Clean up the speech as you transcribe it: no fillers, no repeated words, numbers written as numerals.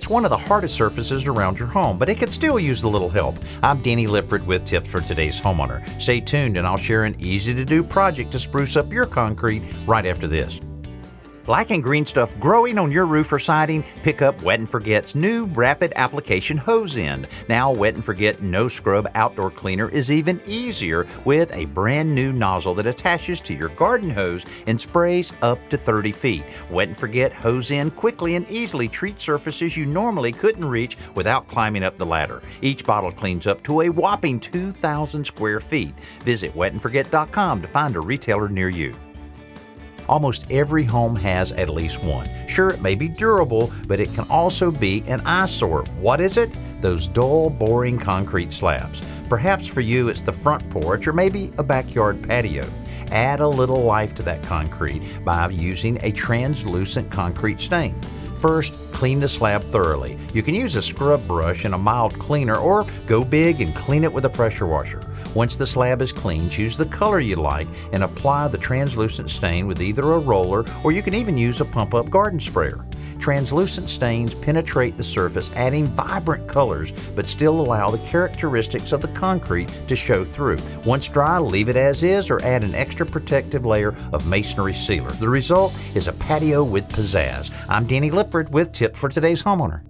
It's one of the hardest surfaces around your home, but it could still use a little help. I'm Danny Lipford with tips for today's homeowner. Stay tuned and I'll share an easy-to-do project to spruce up your concrete right after this. Lacking green stuff growing on your roof or siding? Pick up Wet and Forget's new rapid application hose end. Now Wet and Forget No Scrub Outdoor Cleaner is even easier with a brand new nozzle that attaches to your garden hose and sprays up to 30 feet. Wet and Forget hose end quickly and easily treats surfaces you normally couldn't reach without climbing up the ladder. Each bottle cleans up to a whopping 2,000 square feet. Visit wetandforget.com to find a retailer near you. Almost every home has at least one. Sure, it may be durable, but it can also be an eyesore. What is it? Those dull, boring concrete slabs. Perhaps for you it's the front porch or maybe a backyard patio. Add a little life to that concrete by using a translucent concrete stain. First, clean the slab thoroughly. You can use a scrub brush and a mild cleaner or go big and clean it with a pressure washer. Once the slab is clean, choose the color you like and apply the translucent stain with either a roller or you can even use a pump-up garden sprayer. Translucent stains penetrate the surface, adding vibrant colors, but still allow the characteristics of the concrete to show through. Once dry, leave it as is or add an extra protective layer of masonry sealer. The result is a patio with pizzazz. I'm Danny Lipford with tips for today's homeowner.